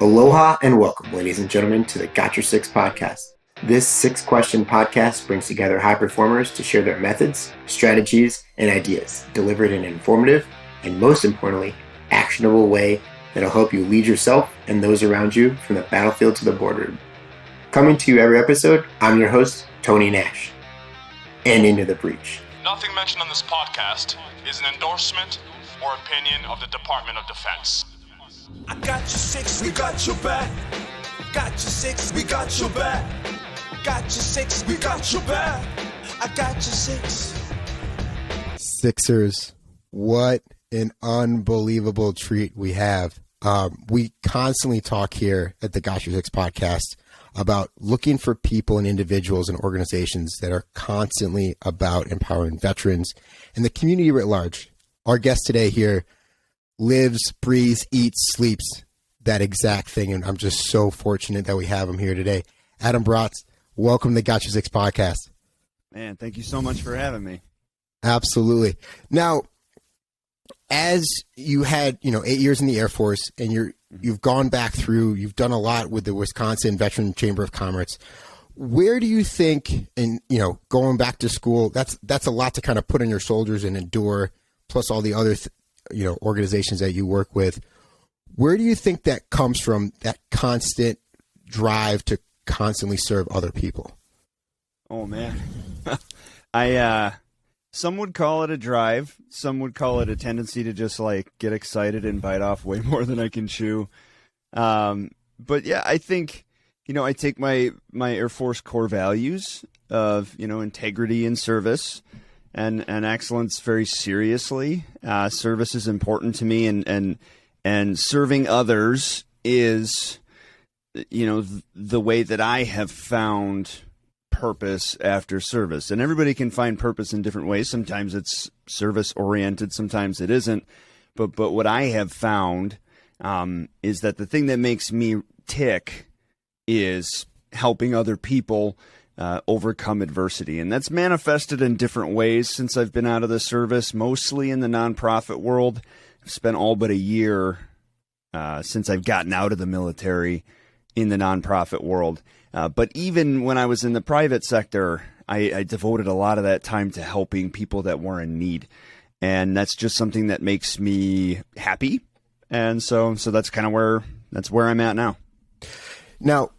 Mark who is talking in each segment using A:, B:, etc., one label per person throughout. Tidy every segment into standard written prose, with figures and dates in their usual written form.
A: Aloha and welcome, ladies and gentlemen, to the Got Your Six podcast. This six-question podcast brings together high performers to share their methods, strategies, and ideas, delivered in an informative and, most importantly, actionable way that'll help you lead yourself and those around you from the battlefield to the boardroom. Coming to you every episode, I'm your host, Tony Nash. And into the breach.
B: Nothing mentioned on this podcast is an endorsement or opinion of the Department of Defense.
C: I got your six, we got your back. Got your six, we got your back. Got your six, we got your back. I got your six.
D: Sixers, what an unbelievable treat we have. We constantly talk here at the Got Your Six podcast about looking for people and individuals and organizations that are constantly about empowering veterans and the community writ large. Our guest today here lives, breathes, eats, sleeps that exact thing. And I'm just so fortunate that we have him here today. Adam Braatz, welcome to the Got Your Six podcast.
E: Man, thank you so much for having me.
D: Absolutely. Now, as you had, 8 years in the Air Force and you've gone back through, you've done a lot with the Wisconsin Veteran Chamber of Commerce. Where do you think, and, going back to school, that's a lot to kind of put on your shoulders and endure, plus all the other organizations that you work with. Where do you think that comes from, that constant drive to constantly serve other people?
E: Oh man. Some would call it a drive. Some would call it a tendency to just get excited and bite off way more than I can chew. But yeah, I think, I take my Air Force core values of, integrity and service and excellence very seriously. Service is important to me, and serving others is, the way that I have found purpose after service. And everybody can find purpose in different ways. Sometimes it's service oriented, sometimes it isn't. But what I have found is that the thing that makes me tick is helping other people overcome adversity. And that's manifested in different ways since I've been out of the service, mostly in the nonprofit world. I've spent all but a year since I've gotten out of the military in the nonprofit world. But even when I was in the private sector, I devoted a lot of that time to helping people that were in need. And that's just something that makes me happy. And so that's kind of where I'm at now.
D: Now,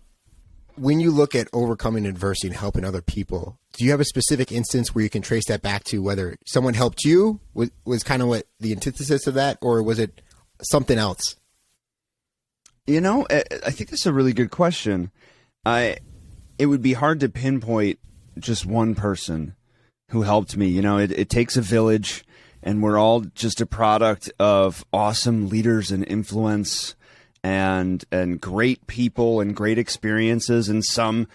D: when you look at overcoming adversity and helping other people, do you have a specific instance where you can trace that back to whether someone helped you, was kind of what the antithesis of that, or was it something else?
E: I think that's a really good question. It would be hard to pinpoint just one person who helped me. It takes a village, and we're all just a product of awesome leaders and influence and great people and great experiences, and some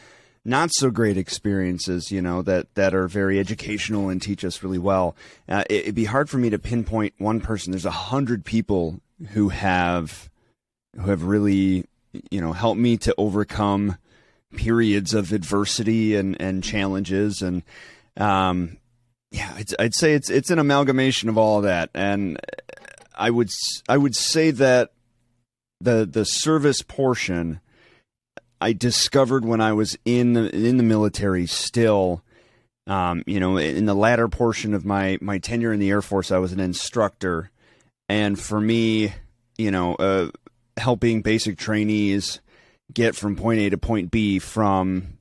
E: not so great experiences, that are very educational and teach us really well. It'd be hard for me to pinpoint one person. There's 100 people who have really, helped me to overcome periods of adversity and challenges. And, I'd say it's an amalgamation of all of that. And I would say that the service portion I discovered when I was in the military still. In the latter portion of my tenure in the Air Force, I was an instructor. And for me, helping basic trainees get from point A to point B, from,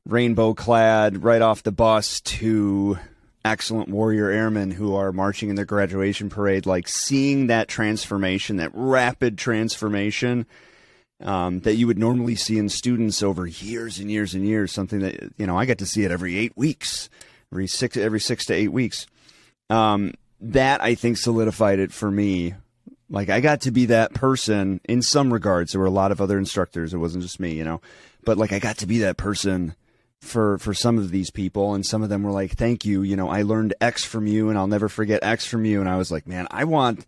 E: rainbow clad right off the bus to excellent warrior airmen who are marching in their graduation parade, seeing that transformation, that rapid transformation that you would normally see in students over years and years and years, something that, I get to see it every 8 weeks, every 6 to 8 weeks. That I think solidified it for me. I got to be that person in some regards. There were a lot of other instructors. It wasn't just me, but I got to be that person for some of these people. And some of them were like, thank you. I learned X from you and I'll never forget X from you. And I was like, man, I want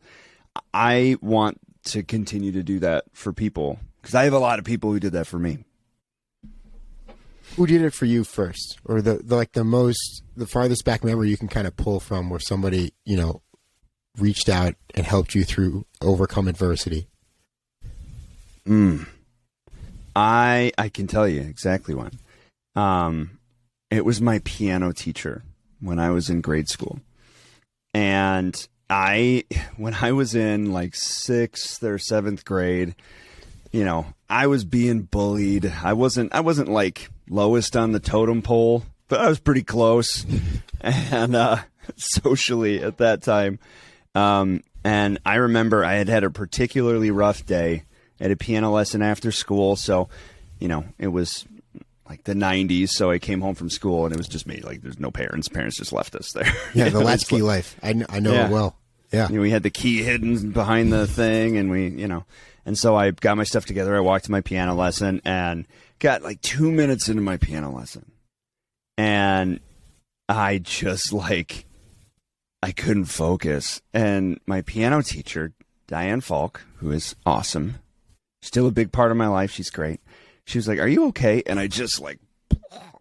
E: to continue to do that for people, because I have a lot of people who did that for me.
D: Who did it for you first, or the farthest back memory you can kind of pull from where somebody, reached out and helped you through overcome adversity?
E: I can tell you exactly when. It was my piano teacher when I was in grade school. And when I was in like 6th or 7th grade, I was being bullied. I wasn't like lowest on the totem pole, but I was pretty close. And socially at that time. And I remember I had a particularly rough day. I had a piano lesson after school. So, it was like the 90s. So I came home from school and it was just me. Like, there's no parents. Parents just left us there.
D: Yeah, the latchkey life. I know it well. Yeah.
E: We had the key hidden behind the thing and and so I got my stuff together. I walked to my piano lesson and got like 2 minutes into my piano lesson. And I just I couldn't focus. And my piano teacher, Diane Falk, who is awesome, still a big part of my life. She's great. She was like, "Are you okay?" And I just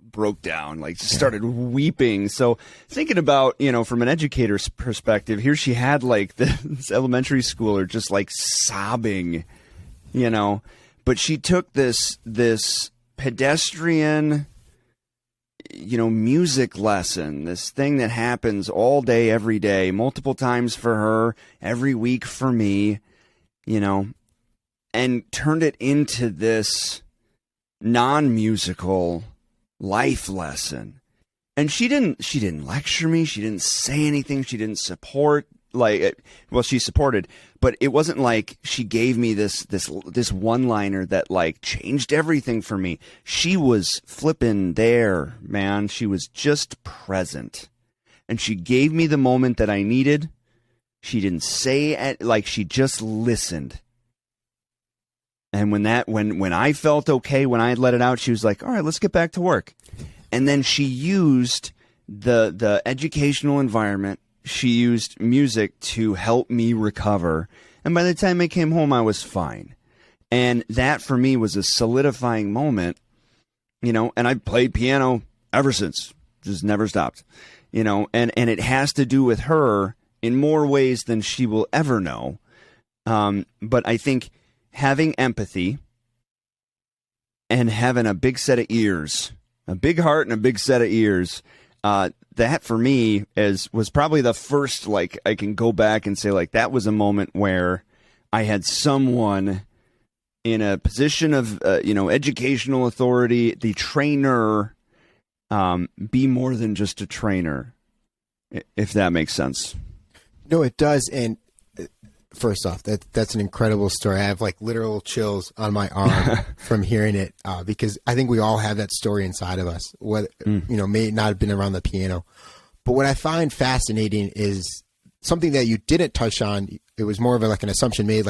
E: broke down, just started weeping. So thinking about, from an educator's perspective, here she had this elementary schooler just sobbing, but she took this pedestrian, music lesson, this thing that happens all day, every day, multiple times for her, every week for me, and turned it into this non-musical life lesson. And she didn't lecture me. She didn't say anything. She didn't support, she supported, but it wasn't like she gave me this one-liner that changed everything for me. She was flipping there, man. She was just present. And she gave me the moment that I needed. She didn't say it, she just listened. And when I felt okay, when I had let it out, she was like, "All right, let's get back to work." And then she used the educational environment. She used music to help me recover. And by the time I came home, I was fine. And that for me was a solidifying moment, and I played piano ever since, just never stopped, and it has to do with her in more ways than she will ever know. But I think having empathy and having a big set of ears, a big heart and a big set of ears, that for me was probably the first, I can go back and say, that was a moment where I had someone in a position of, educational authority, the trainer, be more than just a trainer, if that makes sense.
D: No, it does. And first off, that's an incredible story. I have literal chills on my arm from hearing it, because I think we all have that story inside of us. Whether may not have been around the piano, but what I find fascinating is something that you didn't touch on. It was more of an assumption made.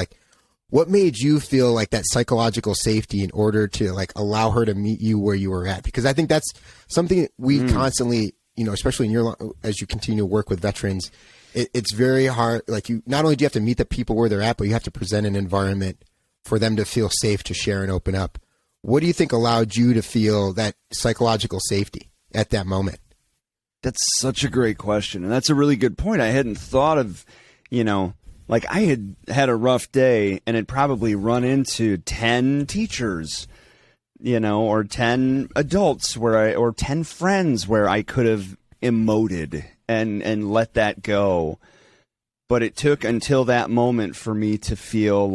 D: What made you feel that psychological safety in order to allow her to meet you where you were at? Because I think that's something we constantly, especially as you continue to work with veterans. It's very hard. You not only do you have to meet the people where they're at, but you have to present an environment for them to feel safe to share and open up. What do you think allowed you to feel that psychological safety at that moment?
E: That's such a great question. And that's a really good point. I hadn't thought of, I had a rough day and had probably run into 10 teachers, or 10 adults or 10 friends where I could have emoted and let that go. But it took until that moment for me to feel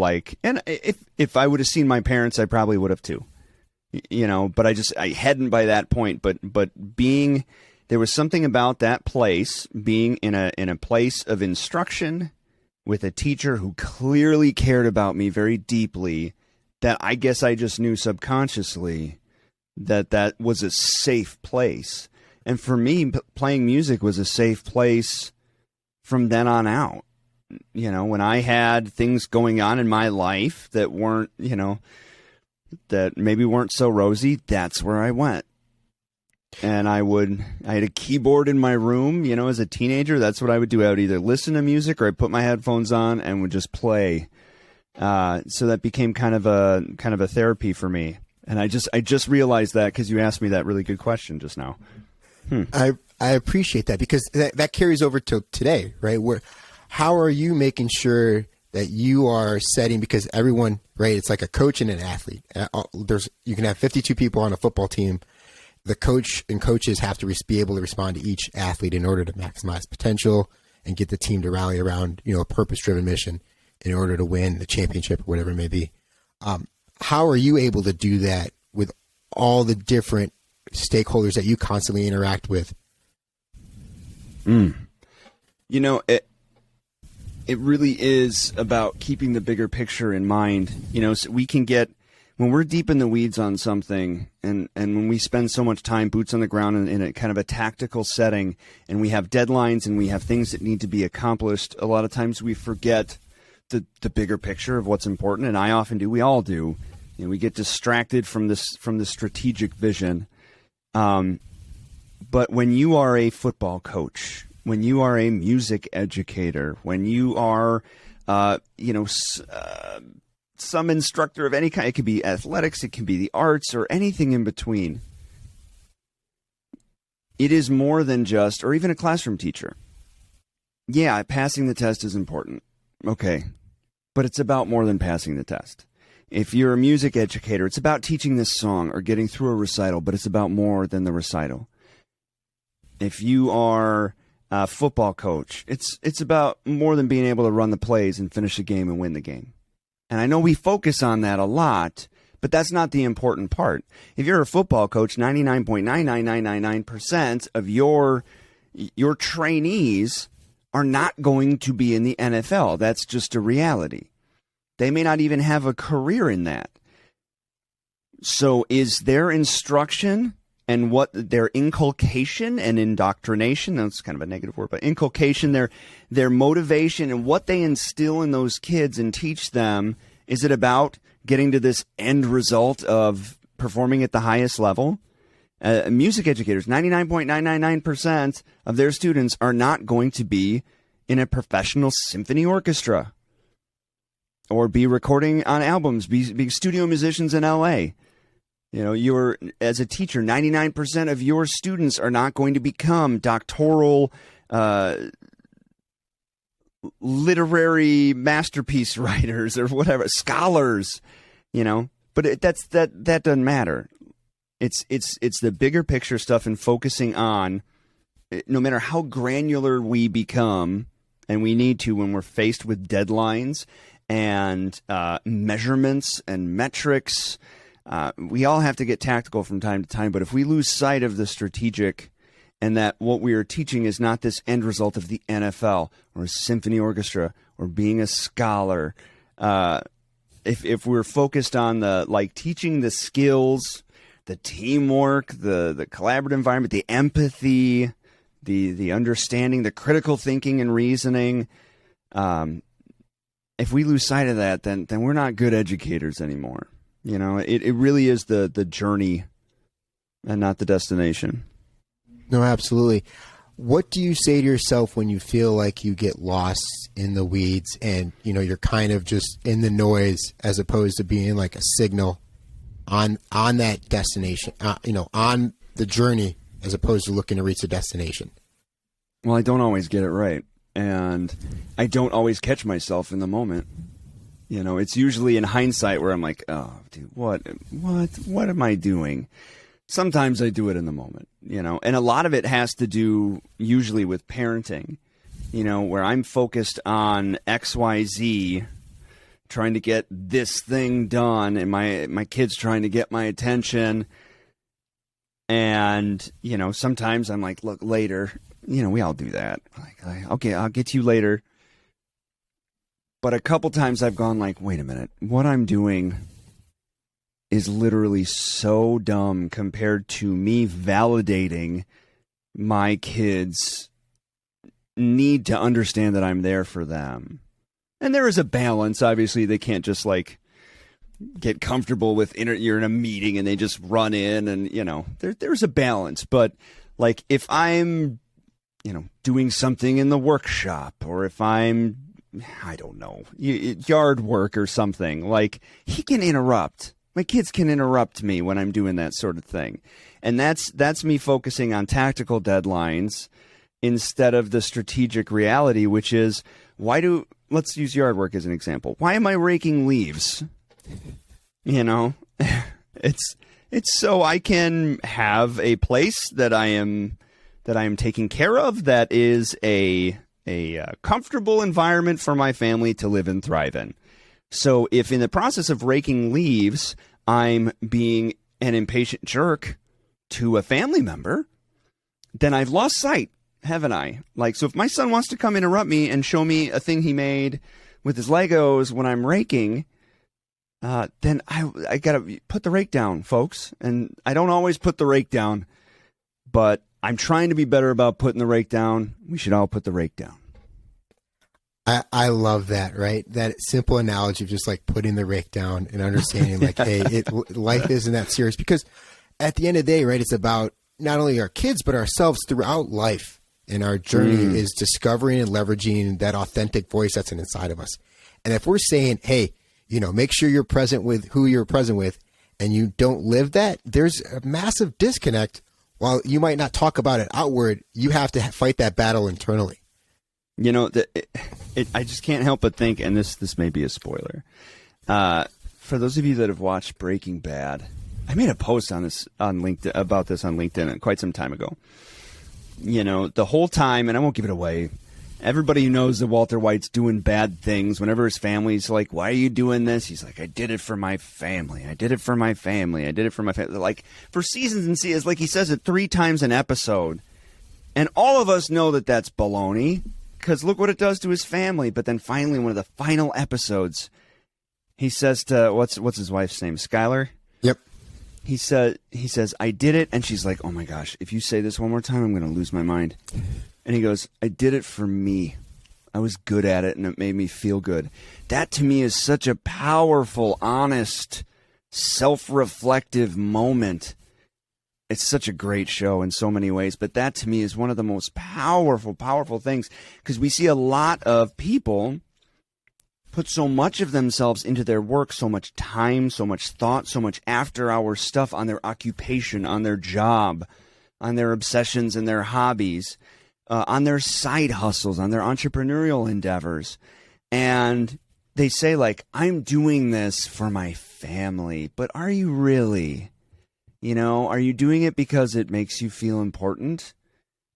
E: and if I would have seen my parents, I probably would have too, but I hadn't by that point, but there was something about that place, being in a place of instruction with a teacher who clearly cared about me very deeply, that I guess I just knew subconsciously that was a safe place. And for me, playing music was a safe place from then on out. When I had things going on in my life that weren't, that maybe weren't so rosy, that's where I went. And I had a keyboard in my room, as a teenager. That's what I would do. I would either listen to music or I'd put my headphones on and would just play. So that became kind of a therapy for me. And I just realized that because you asked me that really good question just now.
D: I appreciate that, because that carries over to today, right? How are you making sure that you are setting, because everyone, right, it's like a coach and an athlete. You can have 52 people on a football team. The coach and coaches have to be able to respond to each athlete in order to maximize potential and get the team to rally around, a purpose-driven mission in order to win the championship or whatever it may be. How are you able to do that with all the different stakeholders that you constantly interact with?
E: It really is about keeping the bigger picture in mind. So we can get, when we're deep in the weeds on something, and when we spend so much time boots on the ground in a kind of a tactical setting, and we have deadlines and we have things that need to be accomplished, a lot of times we forget the bigger picture of what's important. And I often do. We all do. We get distracted from the strategic vision. But when you are a football coach, when you are a music educator, when you are, some instructor of any kind, it could be athletics, it can be the arts, or anything in between. It is more than just, or even a classroom teacher. Yeah, passing the test is important. Okay. But it's about more than passing the test. If you're a music educator, it's about teaching this song or getting through a recital, but it's about more than the recital. If you are a football coach, it's about more than being able to run the plays and finish a game and win the game. And I know we focus on that a lot, but that's not the important part. If you're a football coach, 99.99999% of your trainees are not going to be in the NFL. That's just a reality. They may not even have a career in that. So is their instruction and what their inculcation and indoctrination, that's kind of a negative word, but inculcation, their motivation and what they instill in those kids and teach them, is it about getting to this end result of performing at the highest level? Music educators, 99.999% of their students are not going to be in a professional symphony orchestra or be recording on albums, be studio musicians in LA. You're, as a teacher, 99% of your students are not going to become doctoral, literary masterpiece writers or whatever, scholars, but that doesn't matter. It's the bigger picture stuff and focusing on, no matter how granular we become, and we need to when we're faced with deadlines and measurements and metrics. We all have to get tactical from time to time, but if we lose sight of the strategic and that what we are teaching is not this end result of the NFL or a symphony orchestra or being a scholar, if we're focused on teaching the skills, the teamwork, the collaborative environment, the empathy, the understanding, the critical thinking and reasoning, if we lose sight of that, then we're not good educators anymore. It really is the journey and not the destination.
D: No, absolutely. What do you say to yourself when you feel like you get lost in the weeds and, you're kind of just in the noise as opposed to being like a signal on that destination, on the journey as opposed to looking to reach the destination?
E: Well, I don't always get it right. And I don't always catch myself in the moment. It's usually in hindsight where I'm like, oh, dude, what am I doing? Sometimes I do it in the moment, and a lot of it has to do usually with parenting, where I'm focused on XYZ, trying to get this thing done, and my kid's trying to get my attention. And, sometimes I'm like, look, later, we all do that. Like, okay, I'll get to you later. But a couple times I've gone like, wait a minute, what I'm doing is literally so dumb compared to me validating my kids' need to understand that I'm there for them. And there is a balance. Obviously, they can't just get comfortable with you're in a meeting and they just run in and, there's a balance. But if I'm, doing something in the workshop, or if I don't know, yard work or something, he can interrupt. My kids can interrupt me when I'm doing that sort of thing. And that's me focusing on tactical deadlines instead of the strategic reality, which is, why do let's use yard work as an example. Why am I raking leaves? You know, it's so I can have a place that I am taking care of, that is a comfortable environment for my family to live and thrive in. So if in the process of raking leaves, I'm being an impatient jerk to a family member, then I've lost sight, haven't I? Like, so if my son wants to come interrupt me and show me a thing he made with his Legos when I'm raking, then I gotta put the rake down, folks. And I don't always put the rake down, but I'm trying to be better about putting the rake down. We should all put the rake down.
D: I love that, right? That simple analogy of just like putting the rake down and understanding like, hey, life isn't that serious, because at the end of the day, right, it's about not only our kids, but ourselves throughout life. And our journey is discovering and leveraging that authentic voice that's inside of us. And if we're saying, hey, you know, make sure you're present with who you're present with, and you don't live that, there's a massive disconnect. While you might not talk about it outward, you have to fight that battle internally.
E: You know, I just can't help but think, and this may be a spoiler, for those of you that have watched Breaking Bad, I made a post on this on LinkedIn about this on LinkedIn quite some time ago. You know, the whole time, and I won't give it away, everybody who knows that Walter White's doing bad things, whenever his family's like, why are you doing this? He's like, I did it for my family. I did it for my family. I did it for my family. Like, for seasons and seasons, like he says it 3 times an episode. And all of us know that that's baloney, because look what it does to his family. But then finally, one of the final episodes, he says to, what's his wife's name? Skylar?
D: Yep.
E: He says, I did it. And she's like, oh my gosh, if you say this one more time, I'm going to lose my mind. And he goes, I did it for me. I was good at it, and it made me feel good. That to me is such a powerful, honest, self-reflective moment. It's such a great show in so many ways, but that to me is one of the most powerful, powerful things, because we see a lot of people put so much of themselves into their work, so much time, so much thought, so much after-hour stuff on their occupation, on their job, on their obsessions and their hobbies, on their side hustles, on their entrepreneurial endeavors. And they say, like, I'm doing this for my family, but are you really? You know, are you doing it because it makes you feel important?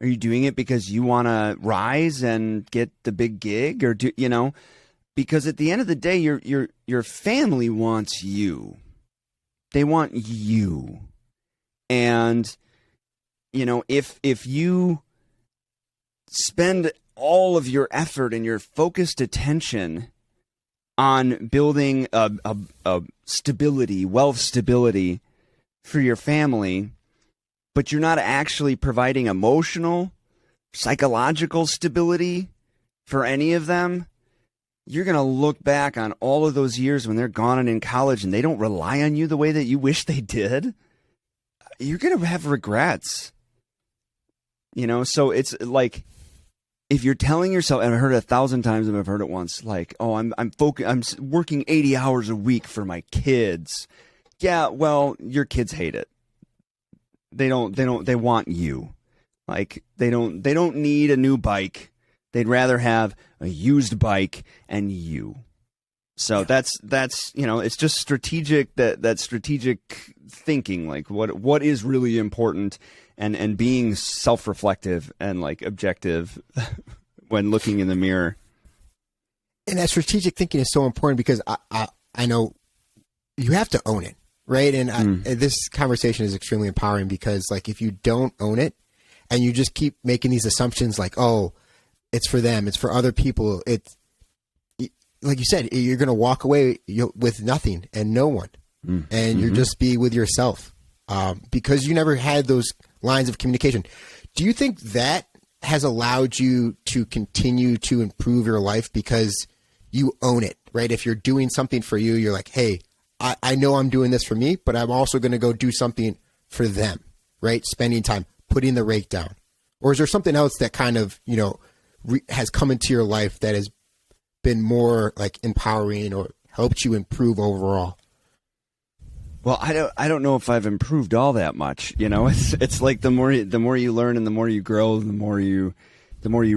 E: Are you doing it because you want to rise and get the big gig? Or, you know, because at the end of the day, your family wants you. They want you. And, you know, if you spend all of your effort and your focused attention on building a stability, wealth stability for your family, but you're not actually providing emotional, psychological stability for any of them, you're going to look back on all of those years when they're gone and in college and they don't rely on you the way that you wish they did. You're going to have regrets. You know, so it's like, if you're telling yourself, and I've heard it 1,000 times and I've heard it once, like, oh, I'm working 80 hours a week for my kids. Yeah, well, your kids hate it. They want you. Like, they don't need a new bike. They'd rather have a used bike and you. So that's, you know, it's just strategic, that strategic thinking, like what is really important, and being self-reflective and like objective when looking in the mirror.
D: And that strategic thinking is so important, because I know you have to own it. Right. And this conversation is extremely empowering, because like, if you don't own it and you just keep making these assumptions like, oh, it's for them, it's for other people, it's like you said, you're going to walk away with nothing and no one. And you're just be with yourself, because you never had those lines of communication. Do you think that has allowed you to continue to improve your life because you own it, right? If you're doing something for you, you're like, hey, I know I'm doing this for me, but I'm also going to go do something for them, right? Spending time, putting the rake down. Or is there something else that kind of, you know, has come into your life that has been more like empowering or helped you improve overall?
E: Well, I don't know if I've improved all that much. You know, it's like the more you learn and the more you grow, the more you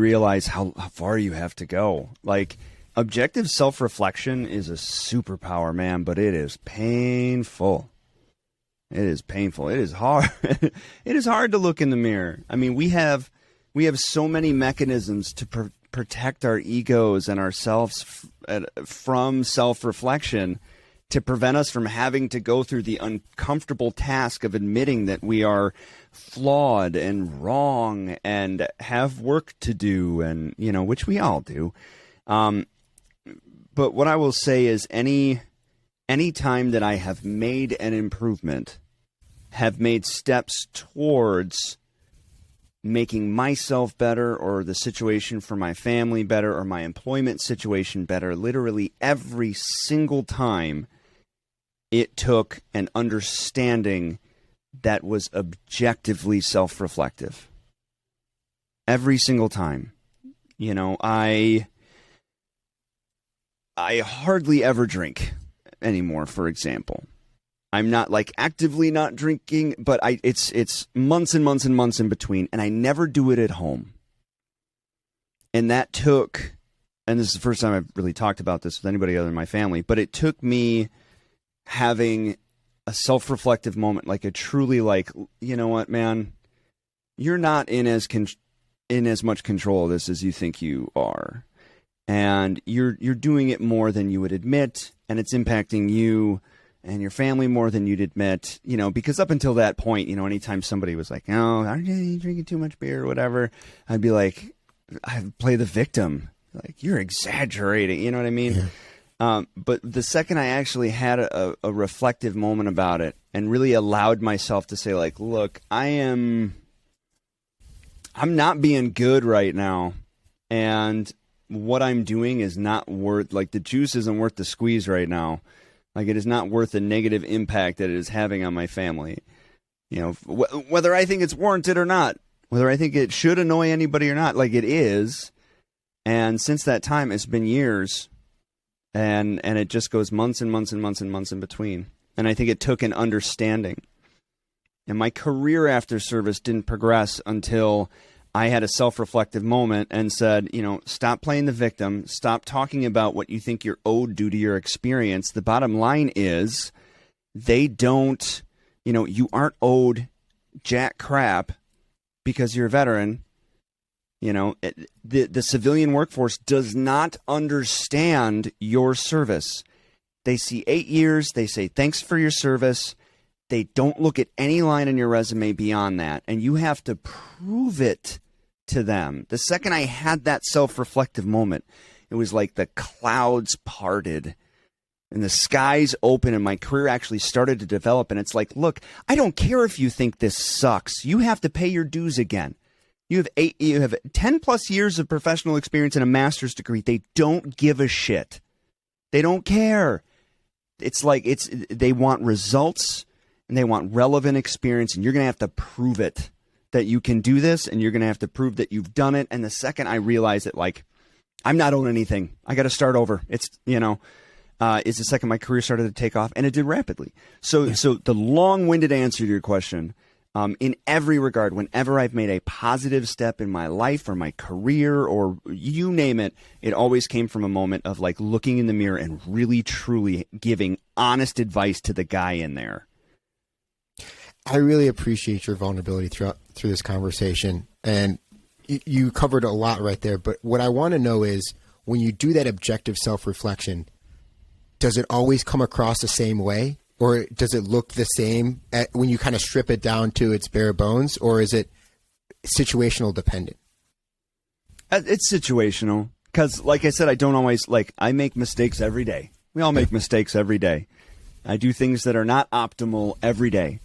E: realize how far you have to go. Like, Objective self-reflection is a superpower, man, but it is painful. It is painful. It is hard. It is hard to look in the mirror. I mean, we have so many mechanisms to protect our egos and ourselves from self-reflection, to prevent us from having to go through the uncomfortable task of admitting that we are flawed and wrong and have work to do, and, you know, which we all do. But what I will say is any time that I have made an improvement, have made steps towards making myself better, or the situation for my family better, or my employment situation better, literally every single time, it took an understanding that was objectively self-reflective. Every single time. You know, I hardly ever drink anymore, for example. I'm not like actively not drinking, but it's months and months and months in between, and I never do it at home. And that took, and this is the first time I've really talked about this with anybody other than my family, but it took me having a self-reflective moment, like a truly like, you know what, man, you're not in as much control of this as you think you are. And you're doing it more than you would admit, and it's impacting you and your family more than you'd admit, you know, because up until that point, you know, anytime somebody was like, oh, aren't you drinking too much beer or whatever, I'd be like, I'd play the victim. Like, you're exaggerating, you know what I mean? Yeah. But the second I actually had a reflective moment about it and really allowed myself to say, like, look, I'm not being good right now, and what I'm doing is not worth, like, the juice isn't worth the squeeze right now. Like, it is not worth the negative impact that it is having on my family. You know, whether I think it's warranted or not, whether I think it should annoy anybody or not, like, it is. And since that time, it's been years, and it just goes months and months and months and months in between. And I think it took an understanding. And my career after service didn't progress until I had a self-reflective moment and said, you know, stop playing the victim. Stop talking about what you think you're owed due to your experience. The bottom line is they don't, you know, you aren't owed jack crap because you're a veteran. You know, the civilian workforce does not understand your service. They see 8 years. They say, thanks for your service. They don't look at any line in your resume beyond that. And you have to prove it to them. The second I had that self-reflective moment, it was like the clouds parted and the skies open, and my career actually started to develop. And it's like, look, I don't care if you think this sucks. You have to pay your dues again. You have 10 plus years of professional experience and a master's degree. They don't give a shit. They don't care. It's like they want results and they want relevant experience, and you're going to have to prove it that you can do this, and you're going to have to prove that you've done it. And the second I realized that, like, I'm not owed anything, I got to start over. It's, you know, is the second my career started to take off, and it did rapidly. So the long-winded answer to your question, in every regard, whenever I've made a positive step in my life or my career or you name it, it always came from a moment of, like, looking in the mirror and really, truly giving honest advice to the guy in there.
D: I really appreciate your vulnerability through this conversation, and you covered a lot right there. But what I want to know is, when you do that objective self-reflection, does it always come across the same way, or does it look the same when you kind of strip it down to its bare bones, or is it situational dependent?
E: It's situational because, like I said, I don't always, like, I make mistakes every day. We all make mistakes every day. I do things that are not optimal every day.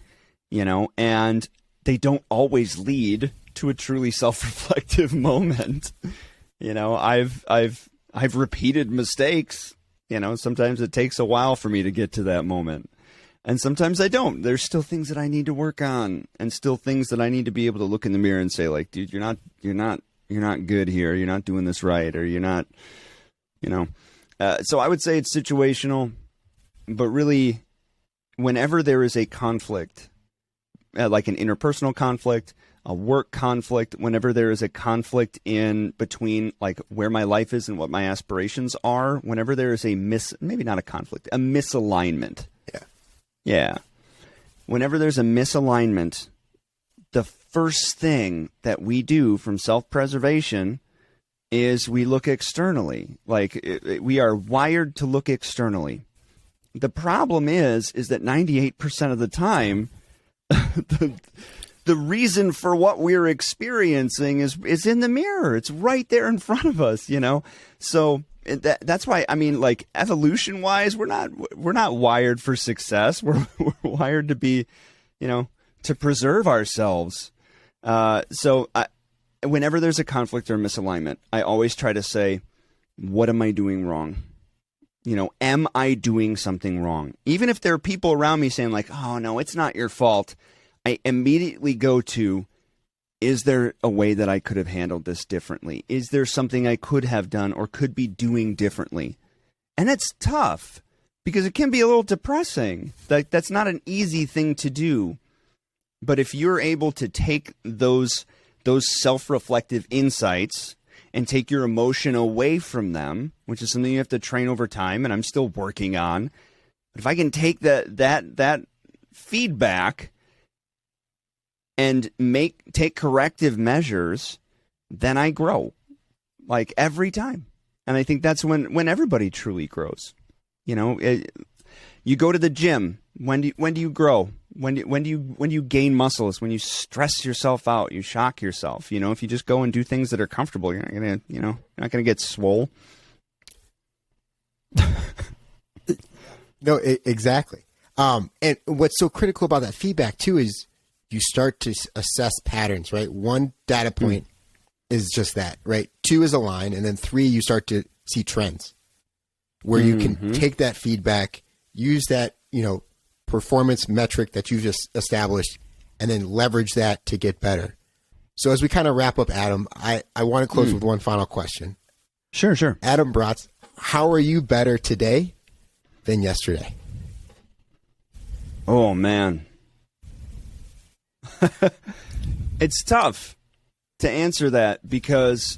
E: You know, and they don't always lead to a truly self-reflective moment. You know, I've repeated mistakes. You know, sometimes it takes a while for me to get to that moment, and sometimes I don't. There's still things that I need to work on, and still things that I need to be able to look in the mirror and say, like, dude, you're not good here. You're not doing this right, or you're not, you know. So I would say it's situational, but really, whenever there is a conflict, like an interpersonal conflict, a work conflict, whenever there is a conflict in between like where my life is and what my aspirations are, whenever there is maybe not a conflict, a misalignment. Yeah. Whenever there's a misalignment, the first thing that we do from self-preservation is we look externally. Like we are wired to look externally. The problem is that 98% of the time, the reason for what we're experiencing is in the mirror. It's right there in front of us, you know? So that's why, I mean, like evolution wise, we're not wired for success. We're wired to be, you know, to preserve ourselves. Whenever there's a conflict or misalignment, I always try to say, what am I doing wrong? You know, am I doing something wrong? Even if there are people around me saying like, oh no, it's not your fault. I immediately go to, is there a way that I could have handled this differently? Is there something I could have done or could be doing differently? And it's tough because it can be a little depressing. That's not an easy thing to do. But if you're able to take those self-reflective insights and take your emotion away from them, which is something you have to train over time, and I'm still working on. But if I can take that feedback and take corrective measures, then I grow, like every time. And I think that's when everybody truly grows. You know, you go to the gym. When do you grow? When do you gain muscles? When you stress yourself out, you shock yourself. You know, if you just go and do things that are comfortable, you're not gonna get swole.
D: No, exactly. And what's so critical about that feedback too is you start to assess patterns, right? One data point is just that, right? 2 is a line, and then 3, you start to see trends where you can take that feedback, use that, you know, performance metric that you just established, and then leverage that to get better. So as we kind of wrap up, Adam, I want to close with one final question.
E: Sure.
D: Adam Braatz, how are you better today than yesterday?
E: Oh, man. It's tough to answer that because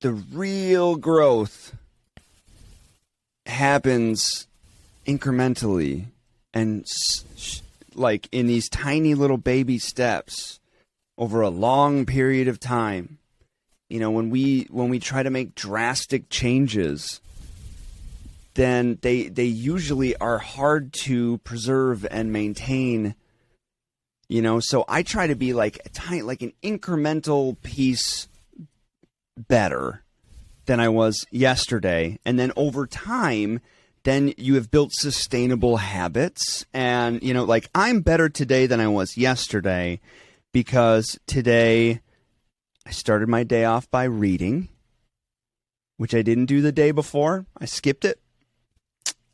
E: the real growth happens incrementally and like in these tiny little baby steps over a long period of time. You know, when we try to make drastic changes, then they usually are hard to preserve and maintain. You know, so I try to be like an incremental piece better than I was yesterday. And then over time, then you have built sustainable habits. And, you know, like I'm better today than I was yesterday because today I started my day off by reading, which I didn't do the day before. I skipped it.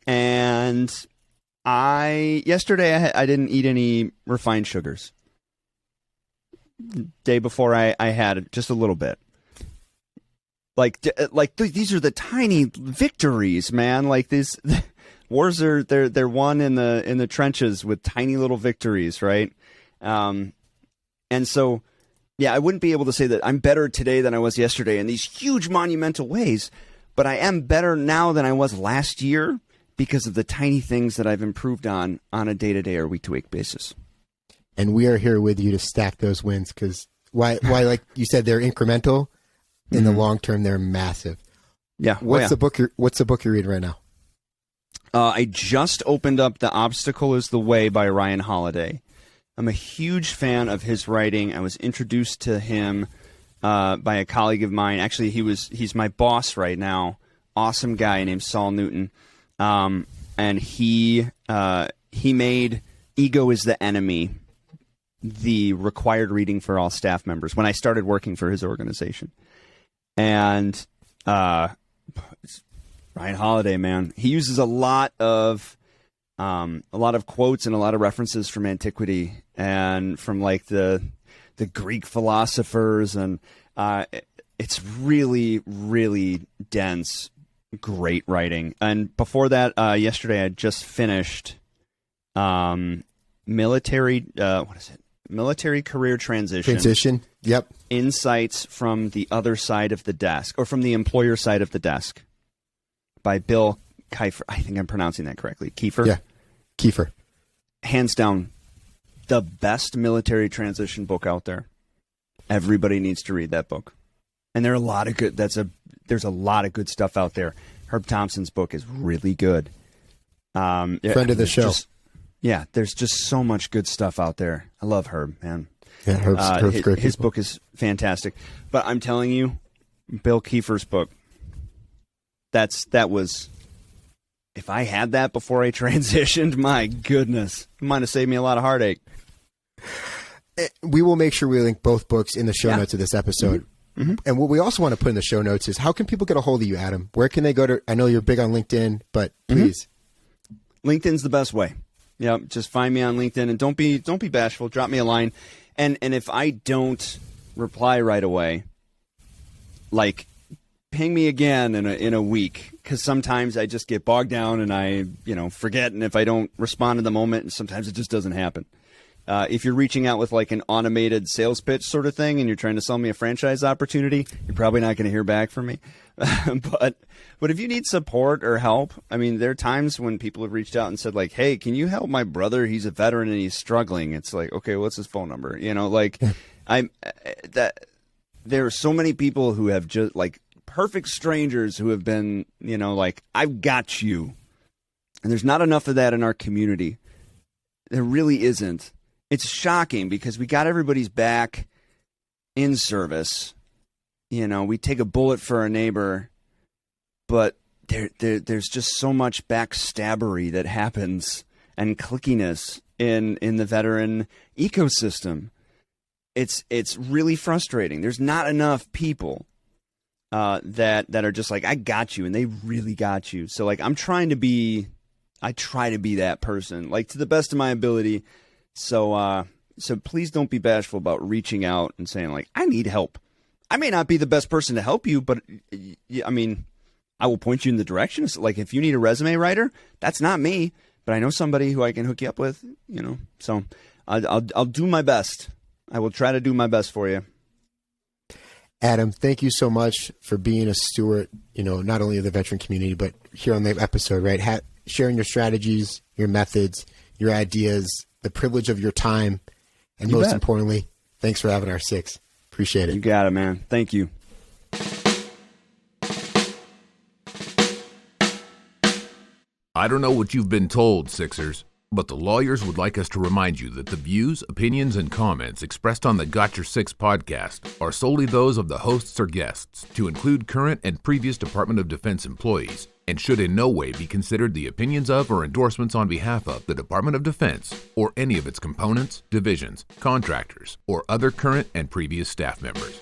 E: And yesterday I didn't eat any refined sugars. Day before I had just a little bit. Like these are the tiny victories, man. Like these wars they're won in the trenches with tiny little victories, right? And so, yeah, I wouldn't be able to say that I'm better today than I was yesterday in these huge monumental ways, but I am better now than I was last year because of the tiny things that I've improved on a day-to-day or week-to-week basis.
D: And we are here with you to stack those wins because why like you said, they're incremental. In the long term, they're massive.
E: Yeah.
D: What's the book you're reading right now?
E: I just opened up The Obstacle is the Way by Ryan Holiday. I'm a huge fan of his writing. I was introduced to him by a colleague of mine. Actually, he's my boss right now. Awesome guy named Saul Newton. And he made Ego is the Enemy the required reading for all staff members when I started working for his organization. And Ryan Holiday, man, he uses a lot of quotes and a lot of references from antiquity and from like the Greek philosophers, and it's really, really dense, great writing. And before that, yesterday I just finished military Military Career Transition.
D: Transition. Yep.
E: Insights from the other side of the desk, or from the employer side of the desk, by Bill Kiefer. I think I'm pronouncing that correctly. Kiefer?
D: Yeah. Kiefer.
E: Hands down, the best military transition book out there. Everybody needs to read that book. And there are a lot of good, there's a lot of good stuff out there. Herb Thompson's book is really good.
D: Friend of the show.
E: There's just so much good stuff out there. I love Herb, man.
D: Yeah, Herb's great.
E: His book is fantastic. But I'm telling you, Bill Kiefer's book, that was, if I had that before I transitioned, my goodness, it might have saved me a lot of heartache.
D: We will make sure we link both books in the show notes of this episode. Mm-hmm. And what we also want to put in the show notes is, how can people get a hold of you, Adam? Where can they go to? I know you're big on LinkedIn, but please.
E: LinkedIn's the best way. Yeah, just find me on LinkedIn, and don't be bashful. Drop me a line, and if I don't reply right away, like, ping me again in a week, because sometimes I just get bogged down and I forget, and if I don't respond in the moment, and sometimes it just doesn't happen. If you're reaching out with like an automated sales pitch sort of thing, and you're trying to sell me a franchise opportunity, you're probably not going to hear back from me. But if you need support or help, I mean, there are times when people have reached out and said, like, hey, can you help my brother? He's a veteran and he's struggling. It's like, okay, what's his phone number? There are so many people who have just, like, perfect strangers who have been, like, I've got you. And there's not enough of that in our community. There really isn't. It's shocking because we got everybody's back in service. We take a bullet for our neighbor, but there's just so much backstabbery that happens, and clickiness in the veteran ecosystem. It's really frustrating. There's not enough people that are just like, I got you, and they really got you. So, like, I try to be that person, like, to the best of my ability. So please don't be bashful about reaching out and saying, like, I need help. I may not be the best person to help you, but I mean, I will point you in the direction. So, like, if you need a resume writer, that's not me, but I know somebody who I can hook you up with, So I'll do my best. I will try to do my best for you.
D: Adam, thank you so much for being a steward, not only of the veteran community, but here on the episode, right? Sharing your strategies, your methods, your ideas, the privilege of your time, and most importantly, thanks for having our six. Appreciate it.
E: You got it, man. Thank you.
F: I don't know what you've been told, Sixers, but the lawyers would like us to remind you that the views, opinions, and comments expressed on the Got Your Six podcast are solely those of the hosts or guests, to include current and previous Department of Defense employees, and should in no way be considered the opinions of or endorsements on behalf of the Department of Defense or any of its components, divisions, contractors, or other current and previous staff members.